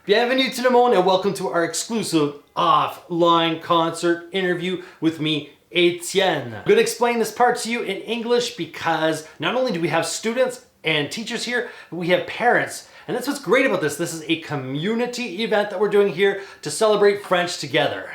Bienvenue tout le monde and welcome to our exclusive offline concert interview with me, Etienne. I'm going to explain this part to you in English because not only do we have students and teachers here, but we have parents. And that's what's great about this. This is a community event that we're doing here to celebrate French together.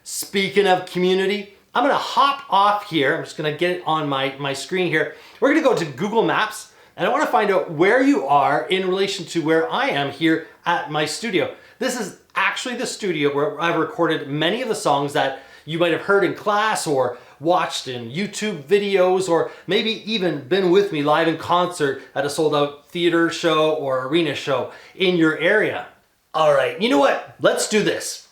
Speaking of community, I'm going to hop off here. I'm just going to get it on my screen here. We're going to go to Google Maps. And I want to find out where you are in relation to where I am here at my studio. This is actually the studio where I've recorded many of the songs that you might have heard in class or watched in YouTube videos, or maybe even been with me live in concert at a sold out theater show or arena show in your area. All right, you know what? Let's do this.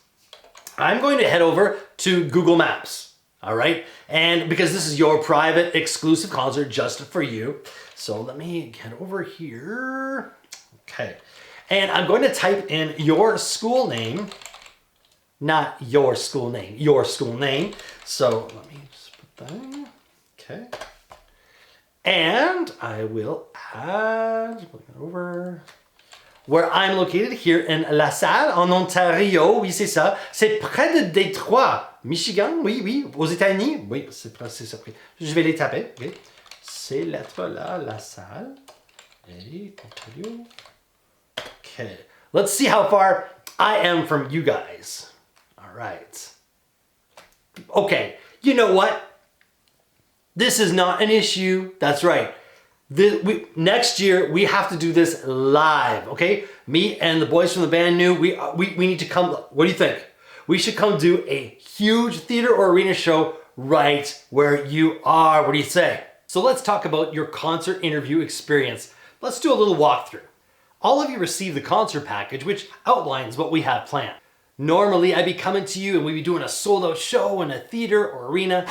I'm going to head over to Google Maps. All right, and because this is your private exclusive concert just for you. So let me get over here. Okay, and I'm going to type in your school name, not your school name, your school name. So let me just put that in. Okay, and I will add, over, where I'm located here in La Salle, en Ontario. Oui, c'est ça. C'est près de Détroit, Michigan. Oui, oui. Aux États-Unis. Oui, c'est ça. Je vais les taper. Okay. Ces lettres-là, La Salle. Et Ontario. Okay. Let's see how far I am from you guys. All right. Okay. You know what? This is not an issue. That's right. Next year, we have to do this live, okay? Me and the boys from the band knew we need to come. What do you think? We should come do a huge theater or arena show right where you are. What do you say? So let's talk about your concert interview experience. Let's do a little walkthrough. All of you received the concert package, which outlines what we have planned. Normally, I'd be coming to you and we'd be doing a sold out show in a theater or arena.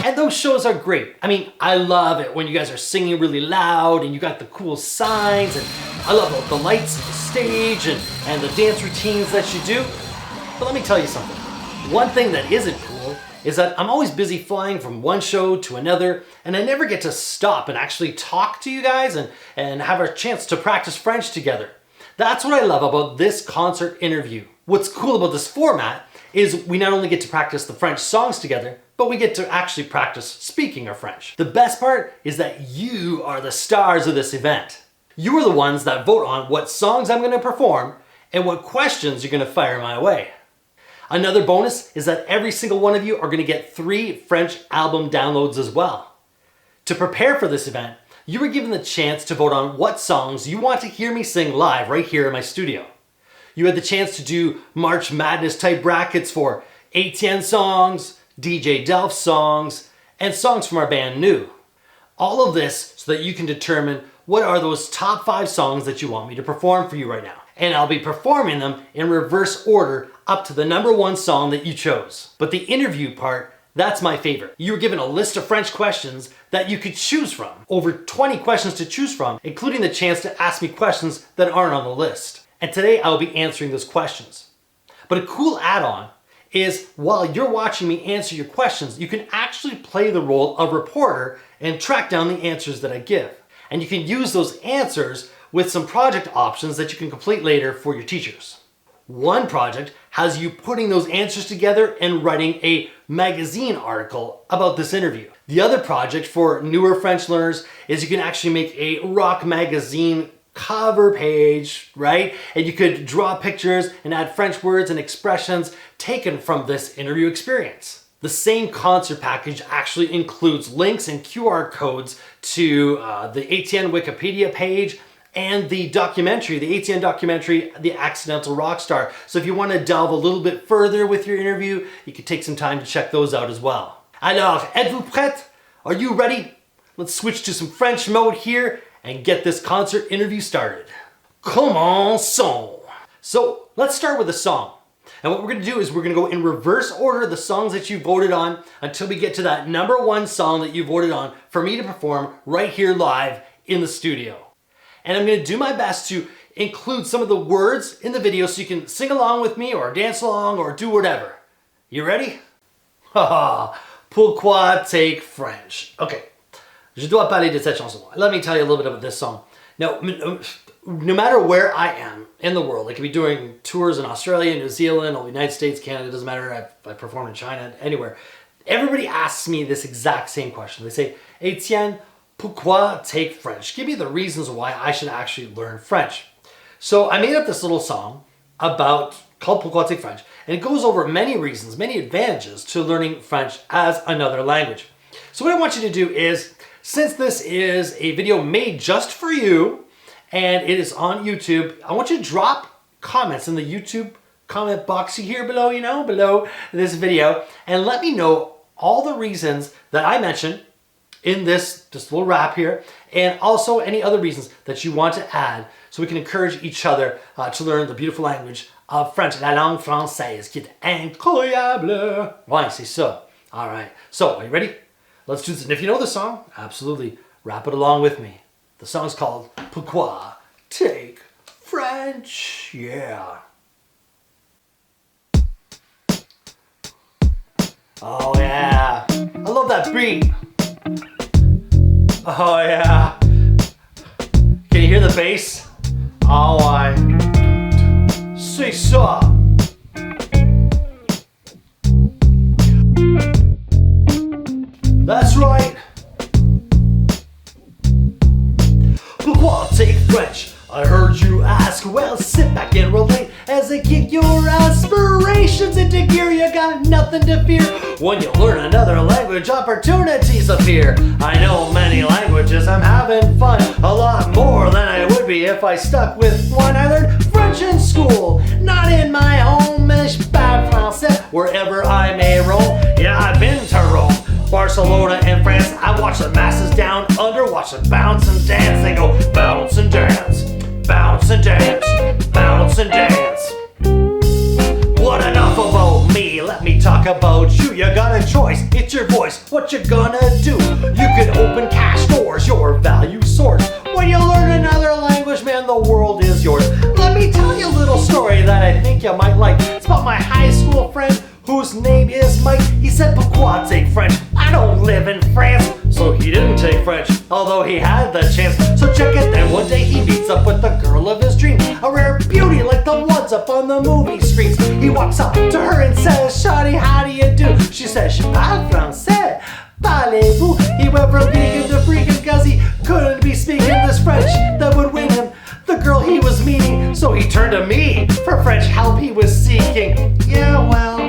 And those shows are great. I mean, I love it when you guys are singing really loud and you got the cool signs, and I love the lights of the stage and the dance routines that you do. But let me tell you something. One thing that isn't cool is that I'm always busy flying from one show to another, and I never get to stop and actually talk to you guys and have a chance to practice French together. That's what I love about this concert interview. What's cool about this format is we not only get to practice the French songs together, but we get to actually practice speaking our French. The best part is that you are the stars of this event. You are the ones that vote on what songs I'm going to perform and what questions you're going to fire my way. Another bonus is that every single one of you are going to get 3 French album downloads as well. To prepare for this event, you were given the chance to vote on what songs you want to hear me sing live right here in my studio. You had the chance to do March Madness type brackets for Etienne songs, DJ Delph songs, and songs from our band New. All of this so that you can determine what are those top 5 songs that you want me to perform for you right now. And I'll be performing them in reverse order up to the number 1 song that you chose. But the interview part, that's my favorite. You were given a list of French questions that you could choose from. Over 20 questions to choose from, including the chance to ask me questions that aren't on the list. And today I'll be answering those questions. But a cool add-on is while you're watching me answer your questions, you can actually play the role of reporter and track down the answers that I give. And you can use those answers with some project options that you can complete later for your teachers. One project has you putting those answers together and writing a magazine article about this interview. The other project for newer French learners is you can actually make a rock magazine cover page, right? And you could draw pictures and add French words and expressions taken from this interview experience. The same concert package actually includes links and QR codes to the Etienne Wikipedia page and the documentary, the Etienne documentary, The Accidental Rockstar. So if you want to delve a little bit further with your interview, you can take some time to check those out as well. Alors, êtes-vous prête? Are you ready? Let's switch to some French mode here and get this concert interview started. Commençons! So let's start with a song. And what we're going to do is we're going to go in reverse order the songs that you voted on until we get to that number 1 song that you voted on for me to perform right here live in the studio. And I'm going to do my best to include some of the words in the video so you can sing along with me or dance along or do whatever. You ready? Haha, pourquoi take French? Okay, je dois parler de cette chanson. Let me tell you a little bit about this song. Now, no matter where I am in the world, I could be doing tours in Australia, New Zealand, or the United States, Canada, doesn't matter, I performed in China, anywhere. Everybody asks me this exact same question. They say, Etienne, pourquoi take French? Give me the reasons why I should actually learn French. So I made up this little song called Pourquoi Take French, and it goes over many reasons, many advantages to learning French as another language. So what I want you to do is, since this is a video made just for you, and it is on YouTube, I want you to drop comments in the YouTube comment box here below, below this video, and let me know all the reasons that I mentioned in this little rap here, and also any other reasons that you want to add so we can encourage each other to learn the beautiful language of French, la langue française, qui est incroyable. Ouais, c'est ça. All right, so are you ready? Let's do this. And if you know the song, absolutely rap it along with me. The song's called Pourquoi Take French. Yeah. Oh yeah. I love that beat. Oh yeah. Can you hear the bass? Oh, c'est ça. That's right. Pourquoi take French? I heard you ask. Well, sit back and relate as I kick your aspirations into gear. You got nothing to fear. When you learn another language, opportunities appear. I know many languages, I'm having fun. A lot more than I would be if I stuck with one. I learned French in school, not in my home. Je parle français wherever I may roam. Yeah, I've been to Rome, Barcelona, and France. I watch the masses down under, watch them bounce and dance. They go bounce and dance, bounce and dance, bounce and dance. What enough about me? Let me talk about you. You got a choice, it's your voice. What you gonna do? You can open cash doors, your value source. When you learn another language, man, the world is yours. Let me tell you a little story that I think you might like. It's about my high school friend whose name is Mike. He said, pourquoi take French? I don't live in France. So he didn't take French, although he had the chance. So check it, then one day he meets up with the girl of his dreams, a rare beauty like the ones up on the movie screens. He walks up to her and says, Shawty, how do you do? She says, je parle français, parlez-vous? He went from vegan to freaking cause he couldn't be speaking this French that would win him the girl he was meeting. So he turned to me for French help he was seeking. Yeah, well,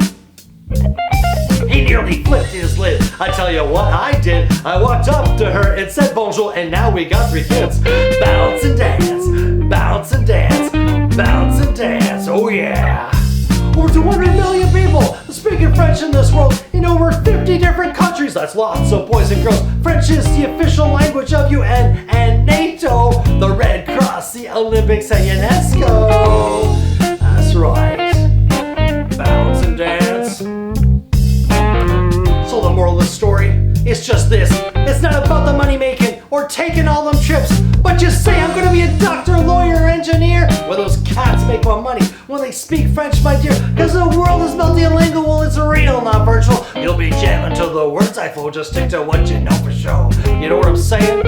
he nearly flipped his lid. I tell you what I did. I walked up to her and said bonjour, and now we got 3 kids. Bounce and dance, bounce and dance, bounce and dance. Oh yeah. Over 200 million people speaking French in this world in over 50 different countries. That's lots of boys and girls. French is the official language of UN and NATO, the Red Cross, the Olympics, and UNESCO. That's right. Bounce and dance. So the moral of the story is just this. It's not about the money making or taking all them trips, but just say I'm gonna be a doctor, lawyer, engineer. Well, those cats make more money when they speak French, my dear, because the world is multilingual, it's real, not virtual. You'll be jamming to the words I flow, just stick to what you know for sure. You know what I'm saying?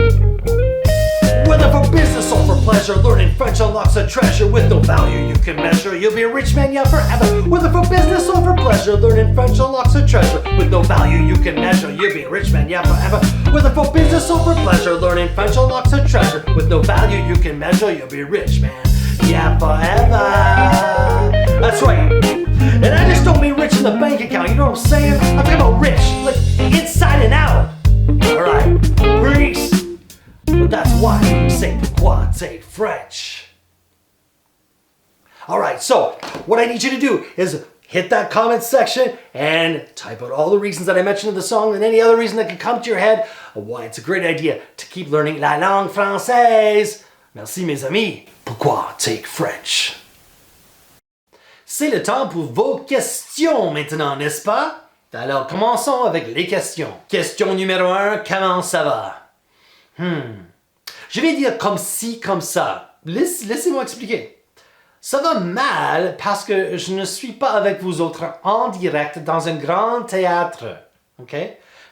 Whether for business or for pleasure, learning French unlocks a treasure with no value you can measure. You'll be a rich man, yeah, forever. Whether for business or for pleasure, learning French unlocks a treasure with no value you can measure. You'll be a rich man, yeah, forever. Whether for business or for pleasure, learning French unlocks a treasure with no value you can measure. You'll be a rich man, yeah, forever. That's right. And I just don't mean rich in the bank account, you know what I'm saying? I'm talking about rich, like inside and out. Alright, peace. But that's why we say pourquoi take French. Alright, so what I need you to do is hit that comment section and type out all the reasons that I mentioned in the song and any other reason that can come to your head of why it's a great idea to keep learning la langue française. Merci mes amis. Pourquoi take French? C'est le temps pour vos questions maintenant, n'est-ce pas? Alors commençons avec les questions. Question numéro 1, comment ça va? Je vais dire comme ci, comme ça. laissez-moi expliquer. Ça va mal parce que je ne suis pas avec vous autres en direct dans un grand théâtre. OK?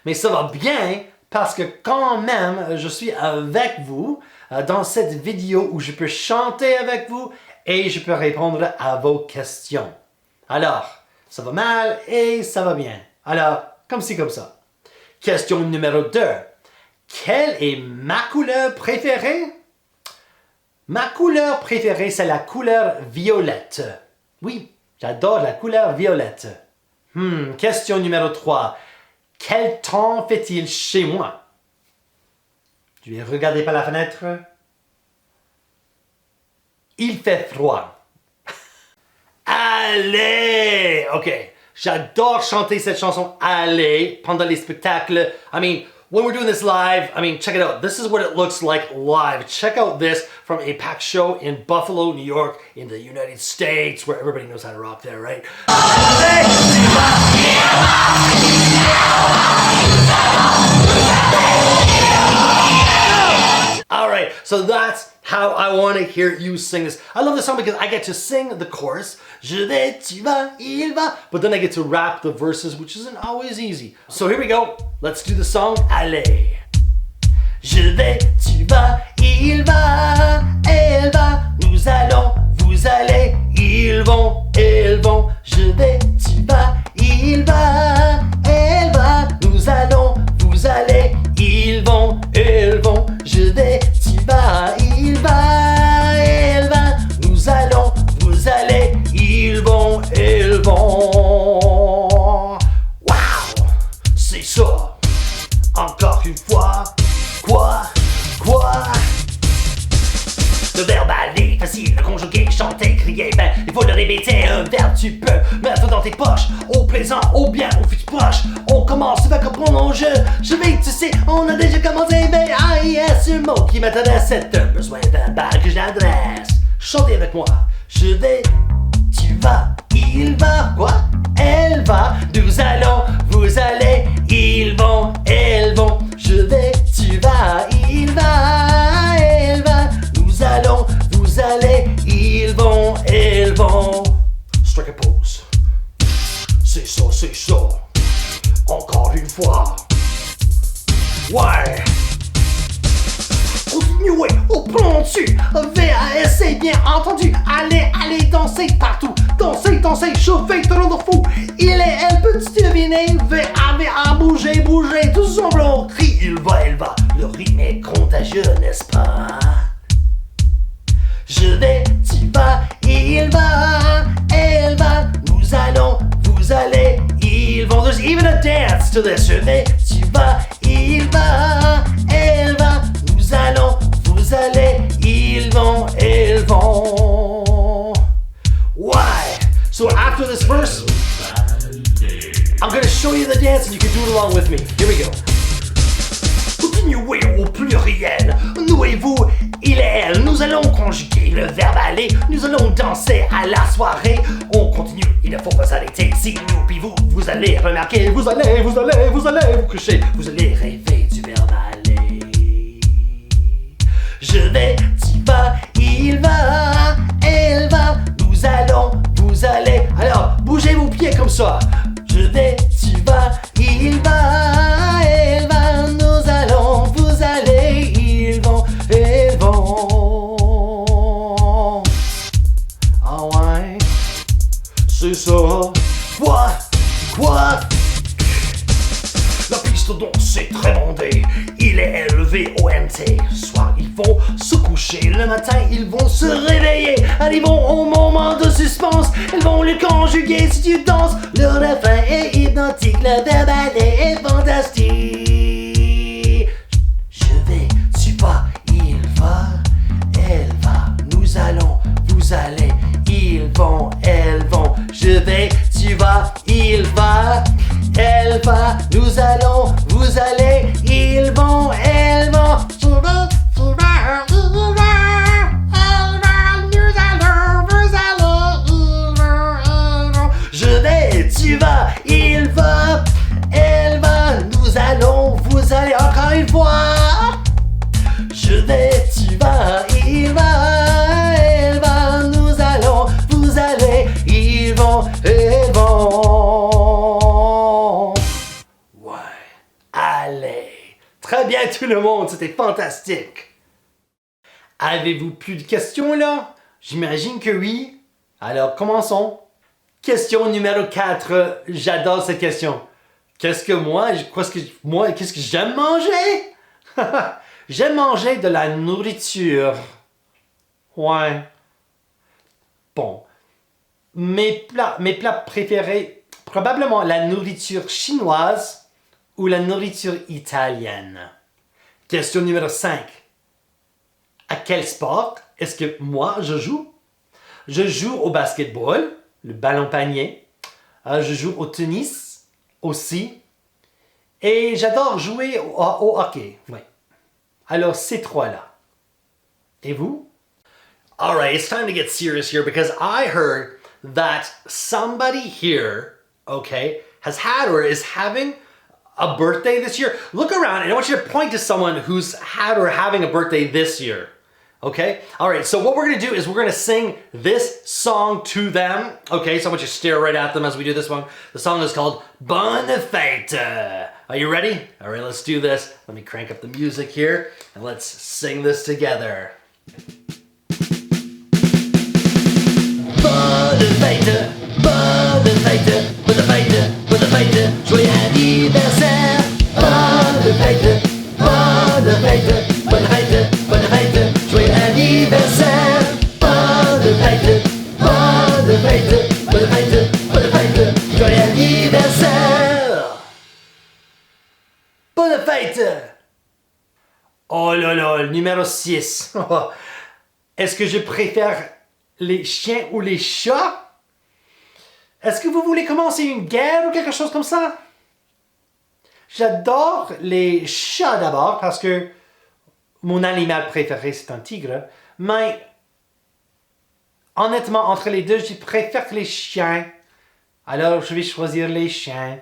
Mais ça va bien parce que quand même, je suis avec vous dans cette vidéo où je peux chanter avec vous et je peux répondre à vos questions. Alors, ça va mal et ça va bien. Alors, comme ci, comme ça. Question numéro 2. Quelle est ma couleur préférée? Ma couleur préférée, c'est la couleur violette. Oui, j'adore la couleur violette. Question numéro 3. Quel temps fait-il chez moi? Tu vais regarder par la fenêtre. Il fait froid. Allez! OK. J'adore chanter cette chanson Allez pendant les spectacles. I mean, when we're doing this live, check it out. This is what it looks like live. Check out this from a packed show in Buffalo, New York, in the United States, where everybody knows how to rock there, right? All right, so that's how I want to hear you sing this. I love this song because I get to sing the chorus. Je vais, tu vas, il va. But then I get to rap the verses, which isn't always easy. So here we go. Let's do the song. Allez. Je vais, tu vas, il va, elle va. Nous allons, vous allez, ils vont, elles vont. Je vais, tu vas, il va, elle va. Nous allons, vous allez, ils vont, elles vont. Je vais, tu vas, il va, elle va. Nous allons, vous allez, ils vont, elles vont. Wow, c'est ça. Encore une fois. Quoi? Le verbe aller, facile à conjuguer, chanter, crier, ben, il faut le répéter, un verbe tu peux mettre dans tes poches, au présent, au bien, au futur proche. On commence, tu vas comprendre mon jeu, je vais, tu sais, on a déjà commencé, ben, A-I-S, un mot qui m'intéresse, c'est un besoin verbal que j'adresse. Chantez avec moi, je vais, tu vas, il va, quoi? Elle va, nous allons, vous allez, ils vont, elles vont, je vais, tu vas, il va, elle va, nous allons, vous allez, ils vont, elles vont. Strike a pose. C'est ça. Encore une fois. Ouais. Continuez au plan dessus. VAS, c'est bien entendu. Allez danser partout. Danser, chauffer, te rendre fou. Il et elle, peux-tu deviner? VA, bouger, tous ensemble on crie. Il va, elle va. Le rythme est contagieux, n'est-ce pas? Je vais, tu vas, il va, elle va. Nous allons, vous allez, ils vont. There's even a dance to this. Je vais, tu vas, il va, elle va. Nous allons, vous allez, ils vont, elles vont. Why? So after this verse, I'm going to show you the dance and you can do it along with me. Here we go. Continuez au pluriel. Nous et vous, il et elle. Nous allons conjuguer le verbe aller. Nous allons danser à la soirée. On continue, il ne faut pas s'arrêter. Si nous puis vous allez remarquer. Vous allez vous coucher. Vous allez rêver du verbe aller. Je vais, tu vas, il va, elle va. Nous allons, vous allez. Alors, bougez vos pieds comme ça. Je vais, tu vas, il va, elle va. Nous allons, vous allez, ils vont, elles vont. Ah ouais, c'est ça. Quoi? La piste danse est très bandée. Il est élevé au NT. Soir, ils vont se coucher. Le matin, ils vont se réveiller. Arrivons au moment de suspense. Elles vont le conjuguer si tu danses. Le refrain est identique. Le verbe aller est fantastique. Je vais, tu vas, il va, elle va. Nous allons, vous allez, ils vont, elles vont. Je vais, tu vas, il va, elle va. Nous allons, vous allez, ils vont, elles vont. Je vais, tu vas, il va, elle va. Nous allons, vous allez, ils vont, elles vont. Je vais, tu vas, il va, elle va. Nous allons, vous allez, encore une fois. Je vais, tu vas, il va. tout le monde, c'était fantastique. Avez-vous plus de questions là? J'imagine que oui. Alors commençons. Question numéro 4. J'adore cette question. Qu'est-ce que j'aime manger? J'aime manger de la nourriture. Ouais. Bon. Mes plats préférés, probablement la nourriture chinoise ou la nourriture italienne. Question numéro 5. À quel sport est-ce que moi je joue? Je joue au basketball, le ballon panier. Je joue au tennis aussi. Et j'adore jouer au hockey. Oui. Alors ces trois-là. Et vous? Alright, it's time to get serious here because I heard that somebody here, okay, has had or is having a birthday this year. Look around and I want you to point to someone who's had or having a birthday this year. Okay? Alright, so what we're going to do is we're going to sing this song to them. Okay, so I want you to stare right at them as we do this one. The song is called Bonne Fête. Are you ready? Alright, let's do this. Let me crank up the music here and let's sing this together. Bonne fête, bonne fête, bonne fête, bonne fête, joyeux anniversaire. Bonne fête, bonne fête, bonne fête, bonne fête, joyeux anniversaire. Bonne fête, bonne fête, bonne fête, bonne fête, joyeux anniversaire. Bonne fête. Oh là là, le numéro 6. Est-ce que je préfère les chiens ou les chats? Est-ce que vous voulez commencer une guerre ou quelque chose comme ça? J'adore les chats d'abord parce que mon animal préféré c'est un tigre. Mais honnêtement, entre les deux, je préfère les chiens. Alors je vais choisir les chiens.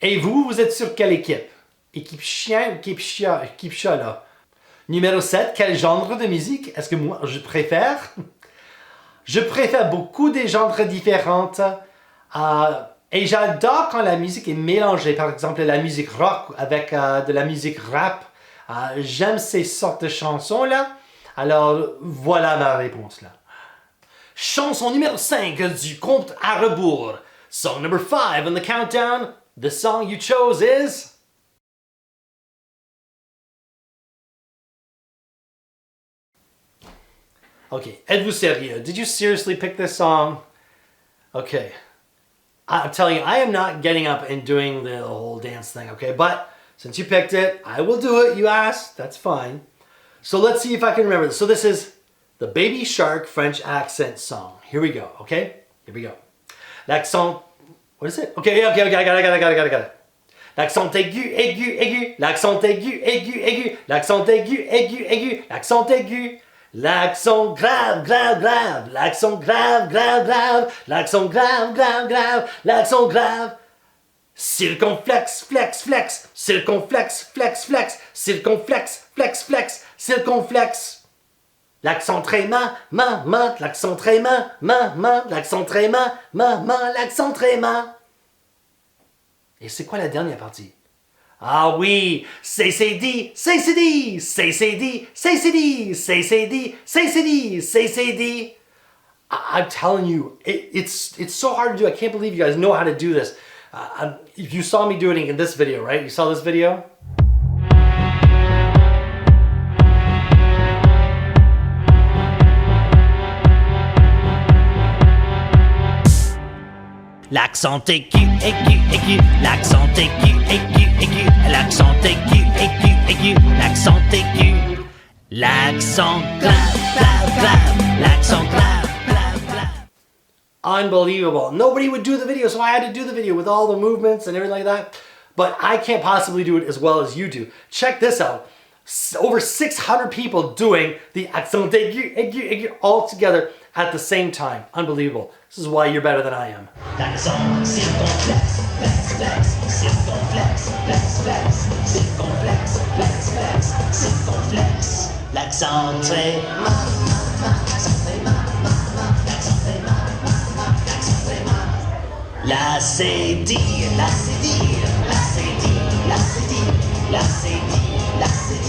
Et vous, vous êtes sur quelle équipe? Équipe chien ou équipe chat là? Numéro 7, quel genre de musique est-ce que moi je préfère? Je préfère beaucoup des genres différents et j'adore quand la musique est mélangée. Par exemple, la musique rock avec de la musique rap. J'aime ces sortes de chansons-là. Alors, voilà ma réponse là. Chanson numéro 5 du compte à rebours. Song number 5 on the countdown. The song you chose is... Okay, êtes-vous sérieux? Did you seriously pick this song? Okay. I'm telling you, I am not getting up and doing the whole dance thing, okay? But since you picked it, I will do it. You asked. That's fine. So let's see if I can remember this. So this is the Baby Shark French accent song. Here we go, okay? Here we go. L'accent... What is it? Okay, I got it. L'accent aigu, aigu, aigu. L'accent aigu, aigu, aigu. L'accent aigu, aigu, aigu. L'accent aigu. L'accent grave, grave, grave, l'accent grave, grave, grave, l'accent grave, grave, grave, l'accent grave. Circonflexe, flex, flex, circonflexe, flex, flex, circonflexe, flex, flex, circonflexe. L'accent très ma, l'accent très ma, l'accent très ma, l'accent très ma. Et c'est quoi la dernière partie? Ah oui, CCD, CCD, CCD, CCD, CCD, CCD, CCD. I'm telling you, it's so hard to do. I can't believe you guys know how to do this. You saw me doing it in this video, right? You saw this video? L'accent aigu, aigu, aigu, l'accent aigu, aigu, aigu, l'accent aigu, aigu, aigu, l'accent aigu, l'accent grave, grave, grave, l'accent grave, grave, grave. Unbelievable. Nobody would do the video, so I had to do the video with all the movements and everything like that. But I can't possibly do it as well as you do. Check this out. Over 600 people doing the accent aigu, aigu, aigu all together at the same time. Unbelievable. This is why you're better than I am. L'accent circonflexe, flex, flex, circonflexe, flex, flex, circonflexe, flex, flex, circonflexe. L'accent très l'accent très l'accent très l'accent très la CD, la CD, la CD, la CD, la CD, la CD.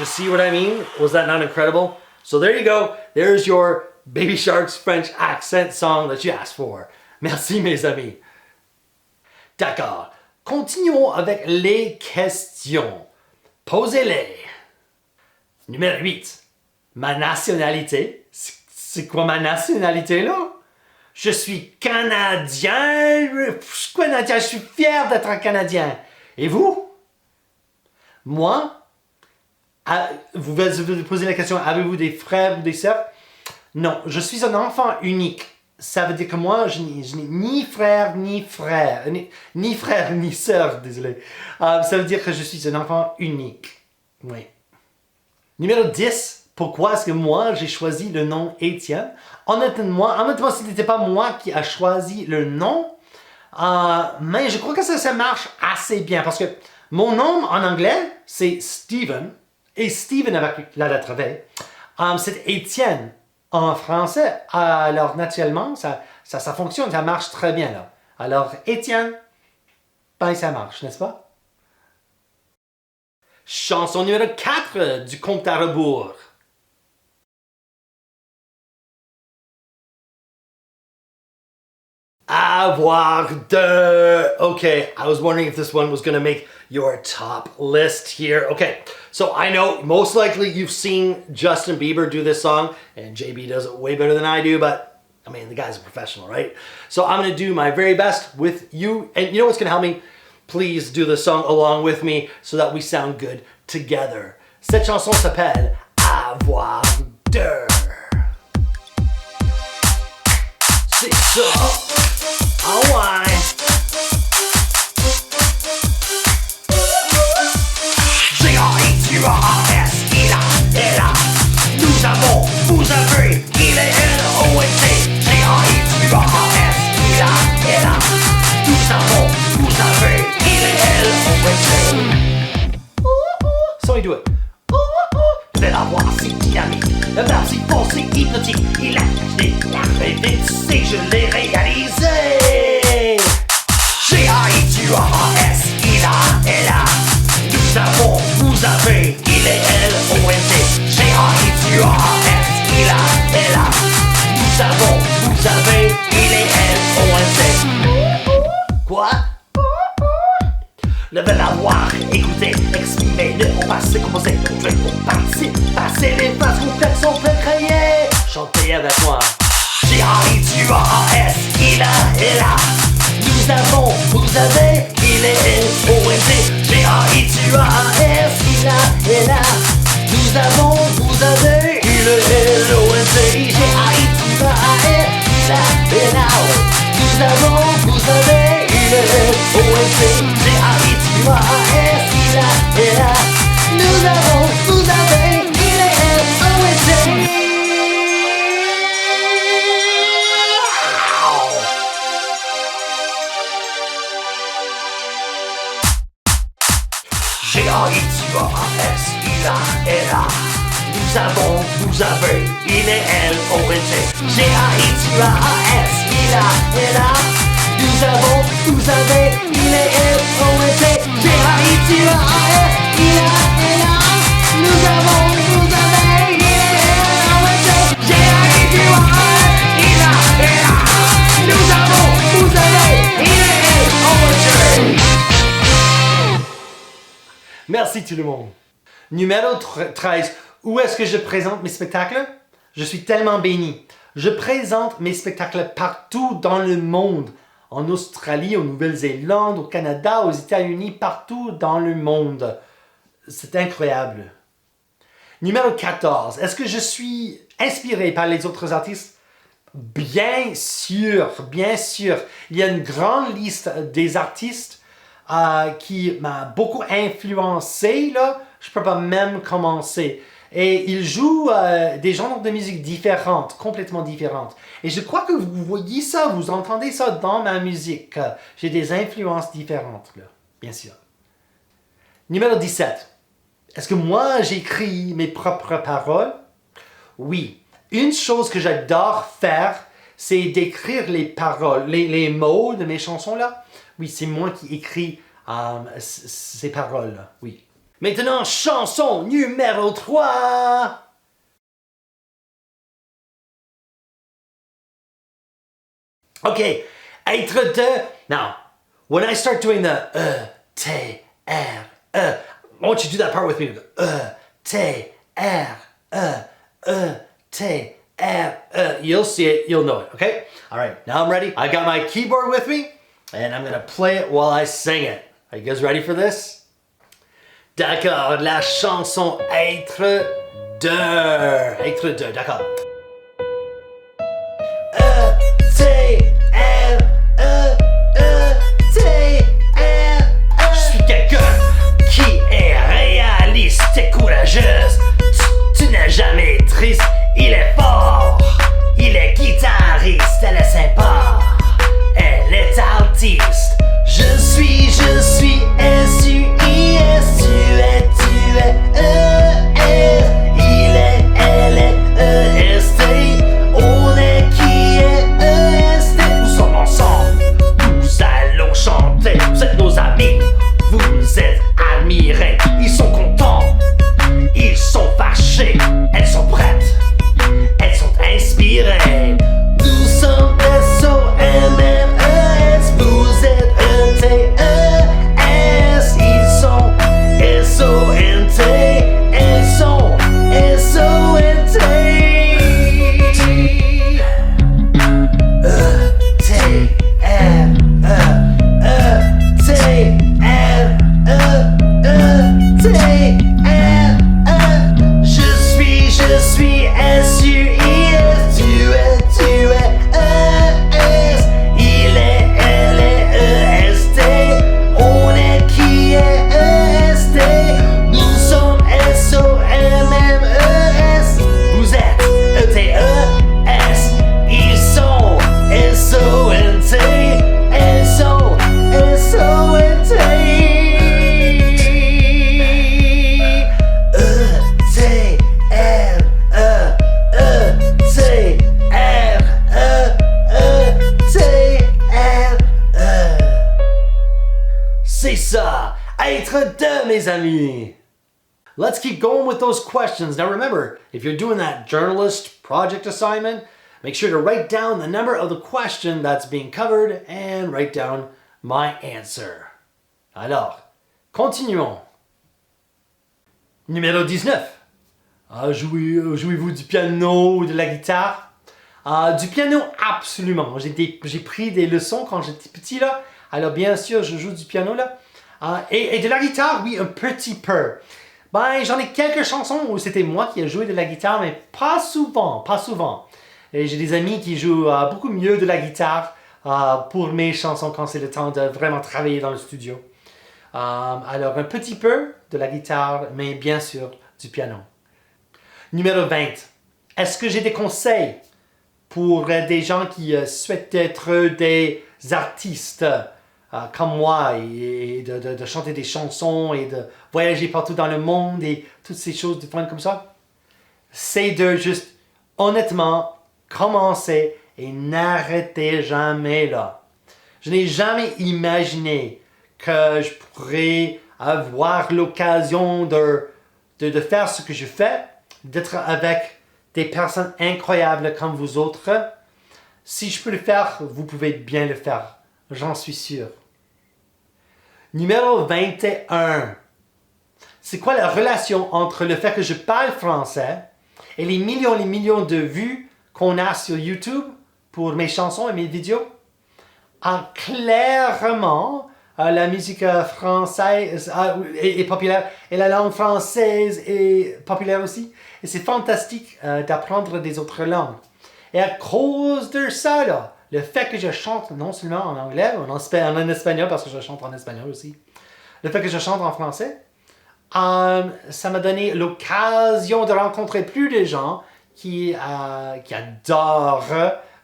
you see what I mean? Was that not incredible? So there you go. There's your Baby Shark's French accent song that you asked for. Merci mes amis. D'accord. Continuons avec les questions. Posez-les. Numéro 8. Ma nationalité. C'est quoi ma nationalité là? Je suis Canadien. Je suis fier d'être un Canadien. Et vous? Moi? Vous posez la question, avez-vous des frères ou des sœurs? Non, je suis un enfant unique. Ça veut dire que moi, je n'ai ni frère, ni frère, ni sœur, désolé. Ça veut dire que je suis un enfant unique. Oui. Numéro 10. Pourquoi est-ce que moi, j'ai choisi le nom Étienne? Honnêtement, ce n'était pas moi qui a choisi le nom, mais je crois que ça marche assez bien parce que mon nom en anglais, c'est Steven, et Steven avec la lettre V, c'est Étienne en français. Alors, naturellement, ça fonctionne, ça marche très bien là. Alors, Étienne, ben ça marche, n'est-ce pas? Chanson numéro 4 du compte à rebours. Avoir de. Okay, I was wondering if this one was going to make your top list here. Okay, so I know most likely you've seen Justin Bieber do this song, and JB does it way better than I do, but I mean, the guy's a professional, right? So I'm going to do my very best with you, and you know what's going to help me? Please do the song along with me so that we sound good together. Cette chanson s'appelle Avoir de. C'est ça. Oh, why? G-A-I-T-U-R-S, il a, elle a. Nous avons, vous avez, il est, elle, O-N-T. G-A-I-T-U-R-S, il a, elle a. Nous avons, vous avez, il est, elle, O-N-T. So we do it. Je vais l'avoir si dynamique, le verbe si fort, si hypnotique. Il a rêvé, tu sais, je l'ai réalisé. G-A-I-T-U-R-S, il a, elle a. Nous avons, vous avez, il est, elle, O-N-T. G-A-I-T-U-R-S, il a, elle a. Nous avons, vous avez, il est, elle, O-N-T. Quoi? Le verbe avoir, écouter, exprimer, le passé, composé, le jeu, on participe, passer les phrases complexes, on peut créer. Chantez avec moi. G-A-I-T-U-R-S, il a, elle a. Nous avons, vous avez, il est, O-N-T. G-A-I-T-U-R-S, il a, elle a. Nous avons, vous avez, il est, O-N-T. G-A-I-T-U-R-S, il a, elle a. Nous avons, vous avez, il est, O-N-T. G-A-I-T-U-R-S, il a, elle a. Nous avons, vous avez, il est, O-N-T. G-A-I-T-U-R-S, il a, elle a. Nous avons, vous avez, il est, elle, O-N-T. G-A-I-T-U-R-S, il a, elle a. Nous avons, vous avez, il est, elle, O-N-T. G-A-I-T-U-R-S, il a, elle a. Nous avons, vous avez, il est, elle, O-N-T. G-A-I-T-U-R-S, il a, elle a. Nous avons, vous avez, il est, elle, O-N-T. Merci tout le monde. Numéro 13. Où est-ce que je présente mes spectacles? Je suis tellement béni. Je présente mes spectacles partout dans le monde. En Australie, en Nouvelle-Zélande, au Canada, aux États-Unis, partout dans le monde. C'est incroyable. Numéro 14. Est-ce que je suis inspiré par les autres artistes? Bien sûr, bien sûr. Il y a une grande liste des artistes qui m'a beaucoup influencé, là. Je ne peux pas même commencer. Et ils jouent des genres de musique différentes, complètement différentes. Et je crois que vous voyez ça, vous entendez ça dans ma musique. J'ai des influences différentes, là, bien sûr. Numéro 17. Est-ce que moi, j'écris mes propres paroles? Oui. Une chose que j'adore faire, c'est d'écrire les paroles, les mots de mes chansons, là. Oui, c'est moi qui écris ces paroles-là, oui. Maintenant, chanson numéro 3. Okay, être de. Now, when I start doing the T, R, I want you to do that part with me. T, R, T, R, You'll see it, you'll know it, okay? All right, now I'm ready. I got my keyboard with me, and I'm gonna play it while I sing it. Are you guys ready for this? D'accord, la chanson être de. Être de, d'accord. Je suis quelqu'un qui est réaliste et courageuse. Tu n'es jamais triste, il est fort. Il est guitariste, elle est sympa. Elle est artiste. Je suis S-U-I-S, tu es E-R. Il est, elle est E-S-T. On est qui est E-S-T. Nous sommes ensemble, nous allons chanter. Vous êtes nos amis, vous êtes admirés. Ils sont contents, ils sont fâchés. Elles sont prêtes, elles sont inspirées. Nous sommes S-O-M-M-E-S. Vous êtes E-T-E-S. Ils sont S-O-N-T. Elles sont S-O-N-T. Je suis S-U-I-S, tu es E-S. Il est, elle est E-S-T. On est qui est E-S-T. Nous sommes S-O-M-M-E-S. Vous êtes E-T-E-S. Ils sont S-O-N-T. Elles sont S-O-N-T. C'est ça, être de, mes amis. Let's keep going with those questions. Now remember, if you're doing that journalist project assignment, make sure to write down the number of the question that's being covered and write down my answer. Alors, continuons. Numéro 19. Jouez-vous du piano ou de la guitare? Du piano, absolument. J'ai pris des leçons quand j'étais petit là. Alors bien sûr, je joue du piano là. Et de la guitare, oui, un petit peu. Ben, j'en ai quelques chansons où c'était moi qui ai joué de la guitare, mais pas souvent. Et j'ai des amis qui jouent beaucoup mieux de la guitare pour mes chansons quand c'est le temps de vraiment travailler dans le studio. Alors un petit peu de la guitare, mais bien sûr du piano. Numéro 20. Est-ce que j'ai des conseils pour des gens qui souhaitent être des artistes comme moi et de chanter des chansons et de voyager partout dans le monde et toutes ces choses de fun comme ça? C'est de juste honnêtement commencer et n'arrêter jamais là. Je n'ai jamais imaginé que je pourrais avoir l'occasion de faire ce que je fais, d'être avec des personnes incroyables comme vous autres. Si je peux le faire, vous pouvez bien le faire. J'en suis sûr. Numéro 21. C'est quoi la relation entre le fait que je parle français et les millions de vues qu'on a sur YouTube pour mes chansons et mes vidéos? Clairement, la musique française est populaire et la langue française est populaire aussi. Et c'est fantastique d'apprendre des autres langues. Et à cause de ça, là, le fait que je chante non seulement en anglais, en espagnol, parce que je chante en espagnol aussi, le fait que je chante en français, ça m'a donné l'occasion de rencontrer plus de gens qui adorent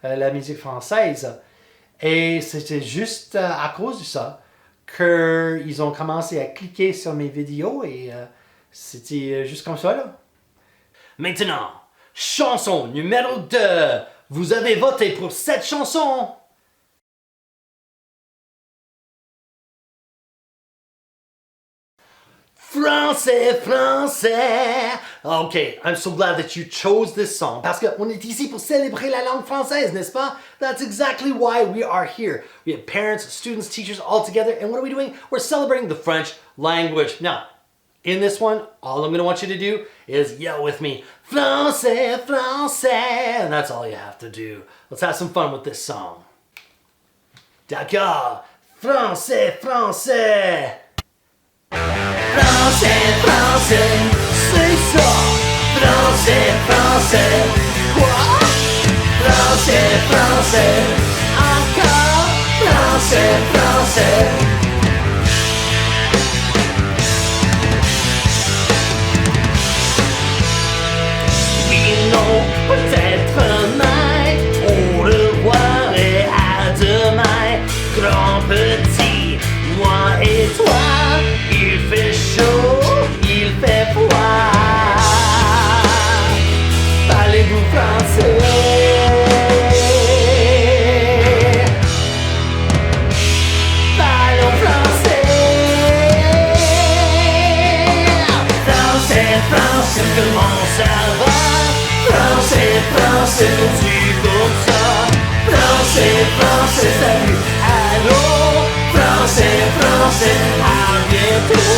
la musique française. Et c'était juste à cause de ça qu'ils ont commencé à cliquer sur mes vidéos et c'était juste comme ça, là. Maintenant, chanson numéro 2. Vous avez voté pour cette chanson. Français, français. Okay, I'm so glad that you chose this song. Parce qu'on est ici pour célébrer la langue française, n'est-ce pas? That's exactly why we are here. We have parents, students, teachers all together, and what are we doing? We're celebrating the French language. Now, in this one, all I'm going to want you to do is yell with me, Français, français, and that's all you have to do. Let's have some fun with this song. D'accord. Français, français. Français, français, c'est ça. Français, français. Quoi? Français, français. Encore. Français, français. Oui, non, peut-être demain. Au revoir et à demain. Grand, petit, moi et toi. Il fait chaud, il fait froid. Parlez-vous français? Parlons français. Français, français, comment ça va? Français, français, tu comme ça? Français, français, salut, allô? Français, français, à bientôt.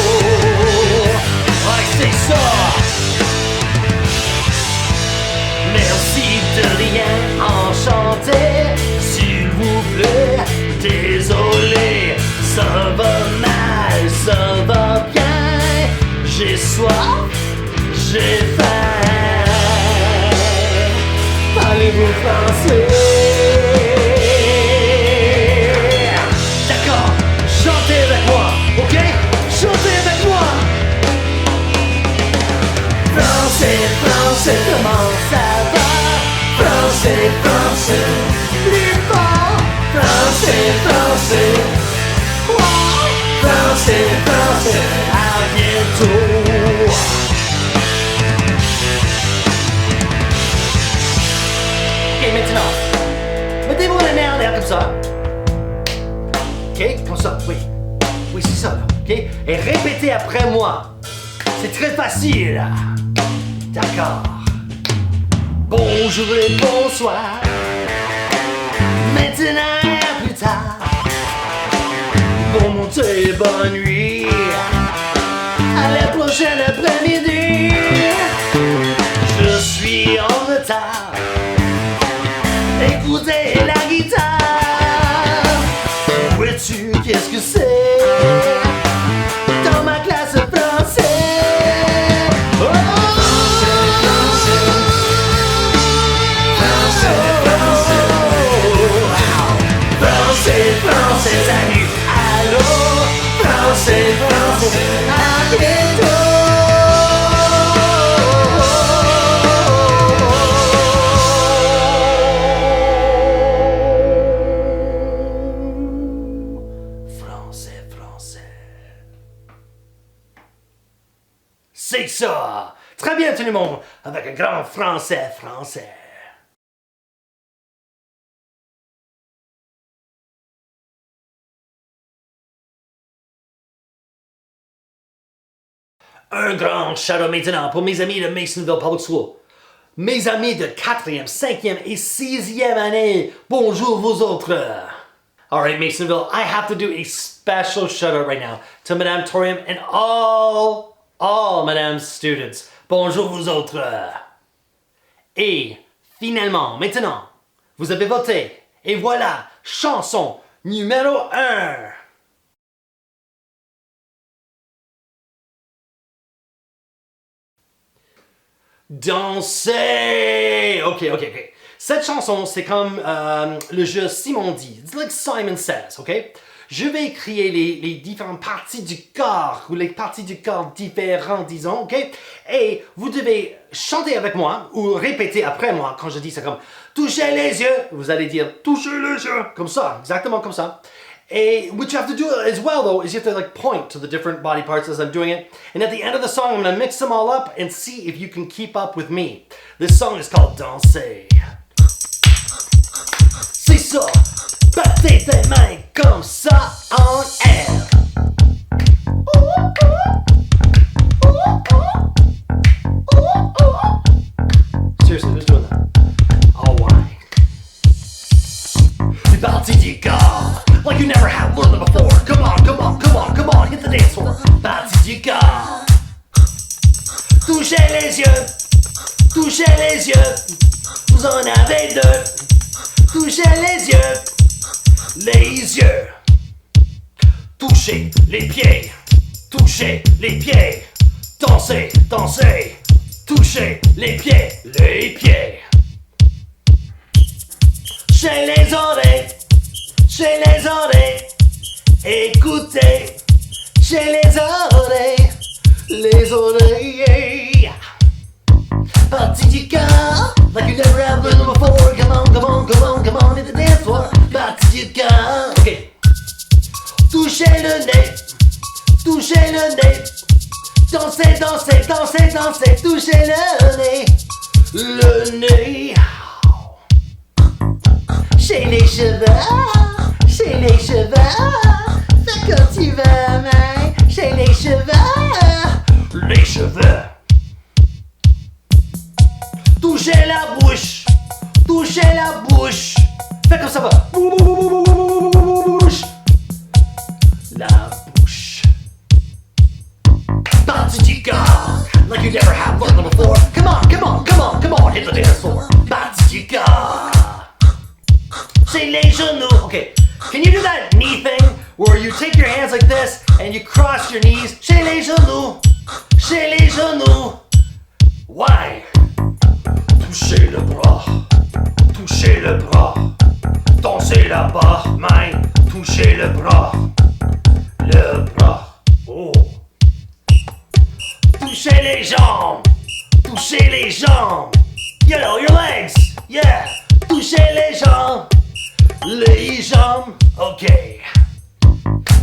Ouais, c'est ça. Merci de rien, enchanté. S'il vous plaît, désolé. Ça va mal, ça va bien. J'ai soif, j'ai faim. Parlez-vous français? Chantez avec moi, ok? Chantez avec moi! Français, français, comment ça va? Français, français, plus fort! Français, français, wow! Français, français, à bientôt! Ok, maintenant, mettez-vous les mains en l'air comme ça. Ok, comme ça, oui. Oui, c'est ça, là, ok? Et répétez après moi. C'est très facile. D'accord. Bonjour et bonsoir. Maintenant et plus tard. Bon montée, bonne nuit. À la prochaine après-midi. Je suis en retard. Écoutez la guitare. Vois-tu qu'est-ce que c'est? Dans ma classe français. Oh! Français, français. Français, français, salut, allô? Français, français, à bientôt. C'est ça! Très bien tout le monde, avec un grand français français. Un grand shout-out maintenant pour mes amis de Masonville Public School. Mes amis de 4e, 5e et 6e année. Bonjour vous autres. Alright Masonville, I have to do a special shout-out right now to Madame Torium and all Madame's students. Bonjour vous autres. Et finalement, maintenant, vous avez voté. Et voilà, chanson numéro 1. Danser. Ok. Cette chanson, c'est comme le jeu Simon dit. It's like Simon Says, ok? Je vais créer les différentes parties du corps, ou les parties du corps différentes, disons, ok? Et vous devez chanter avec moi, ou répéter après moi, quand je dis ça comme « touchez les yeux », vous allez dire « touchez les yeux », comme ça, exactement comme ça. And what you have to do as well, though, is you have to like point to the different body parts as I'm doing it. And at the end of the song, I'm going to mix them all up and see if you can keep up with me. This song is called Danser. C'est ça. Battez tes mains comme ça en air. Touchez les yeux, touchez les yeux, vous en avez deux. Touchez les yeux, les yeux. Touchez les pieds, touchez les pieds. Dansez, dansez, touchez les pieds, les pieds. Chez les oreilles, écoutez, chez les oreilles. Partie du cœur, like you never have been before. Come on, come on, come on, come on, hit the dance floor. Partie du cœur. Ok. Touchez le nez, touchez le nez. Dansez, dansez, dansez, dansez, touchez le nez. Le nez. Chez les cheveux, fais comme tu veux, mais chez les cheveux. Les cheveux. Touchez la bouche, touchez la bouche. Fais comme ça va. Bouche. La bouche. Partie du corps, like you never have learned them before. Come on, come on, come on, come on, hit the dance floor. Partie du corps. Chez les genoux. Okay, can you do that knee thing where you take your hands like this and you cross your knees? Chez les genoux. Chez les genoux. Why? Touchez le bras. Touchez le bras. Dansez là-bas, main. Touchez le bras. Le bras. Oh. Touchez les jambes. Touchez les jambes. You know, your legs. Yeah. Touchez les jambes. Les jambes. Okay.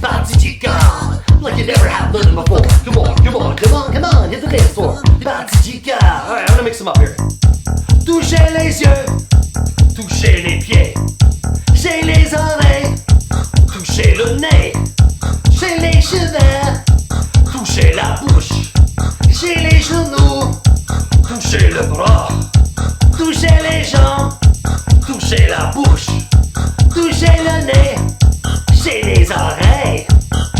Partie du corps. Like you never have learned them before. Come on, come on, come on, come on. Hit the dance floor. Partie du corps. Alright, I'm gonna mix them up here. Touchez les yeux. Touchez les pieds. Chez les oreilles. Touchez le nez. Chez les cheveux. Touchez la bouche. Chez les genoux. Touchez le bras. Touchez les jambes. Touchez la bouche. Touchez le nez. Chez les oreilles.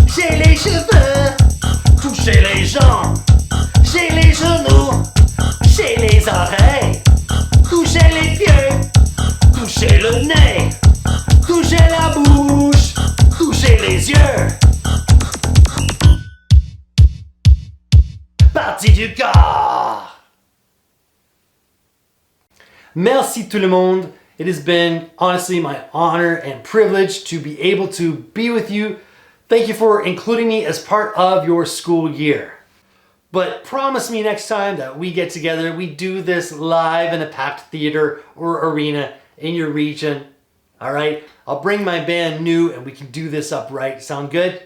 Chez les cheveux. Touchez les jambes. Chez les genoux. Chez les oreilles. Touchez les pieds. Touchez le nez. Touchez la bouche. Touchez les yeux. Partie du corps. Merci tout le monde. It has been honestly my honor and privilege to be able to be with you. Thank you for including me as part of your school year. But promise me next time that we get together, we do this live in a packed theater or arena in your region. All right? I'll bring my band New and we can do this upright. Sound good?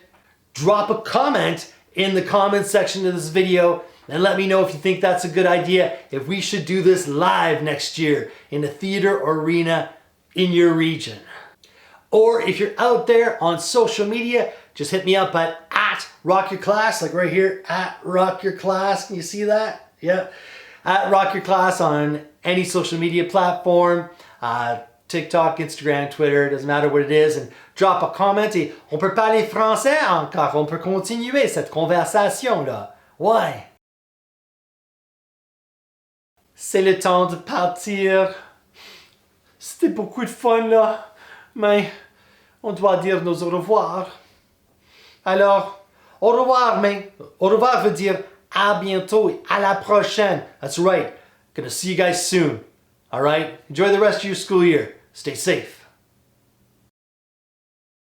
Drop a comment in the comment section of this video and let me know if you think that's a good idea, if we should do this live next year in a theater or arena in your region. Or if you're out there on social media, just hit me up at Rock Your Class, like right here, at Rock Your Class. Can you see that? Yeah. At Rock Your Class on any social media platform, TikTok, Instagram, Twitter, doesn't matter what it is. And drop a comment et on peut parler français encore. On peut continuer cette conversation-là. Ouais. C'est le temps de partir. C'était beaucoup de fun là, mais on doit dire nos au revoir. Alors, au revoir, mais au revoir veut dire à bientôt et à la prochaine. That's right. Gonna see you guys soon. All right? Enjoy the rest of your school year. Stay safe.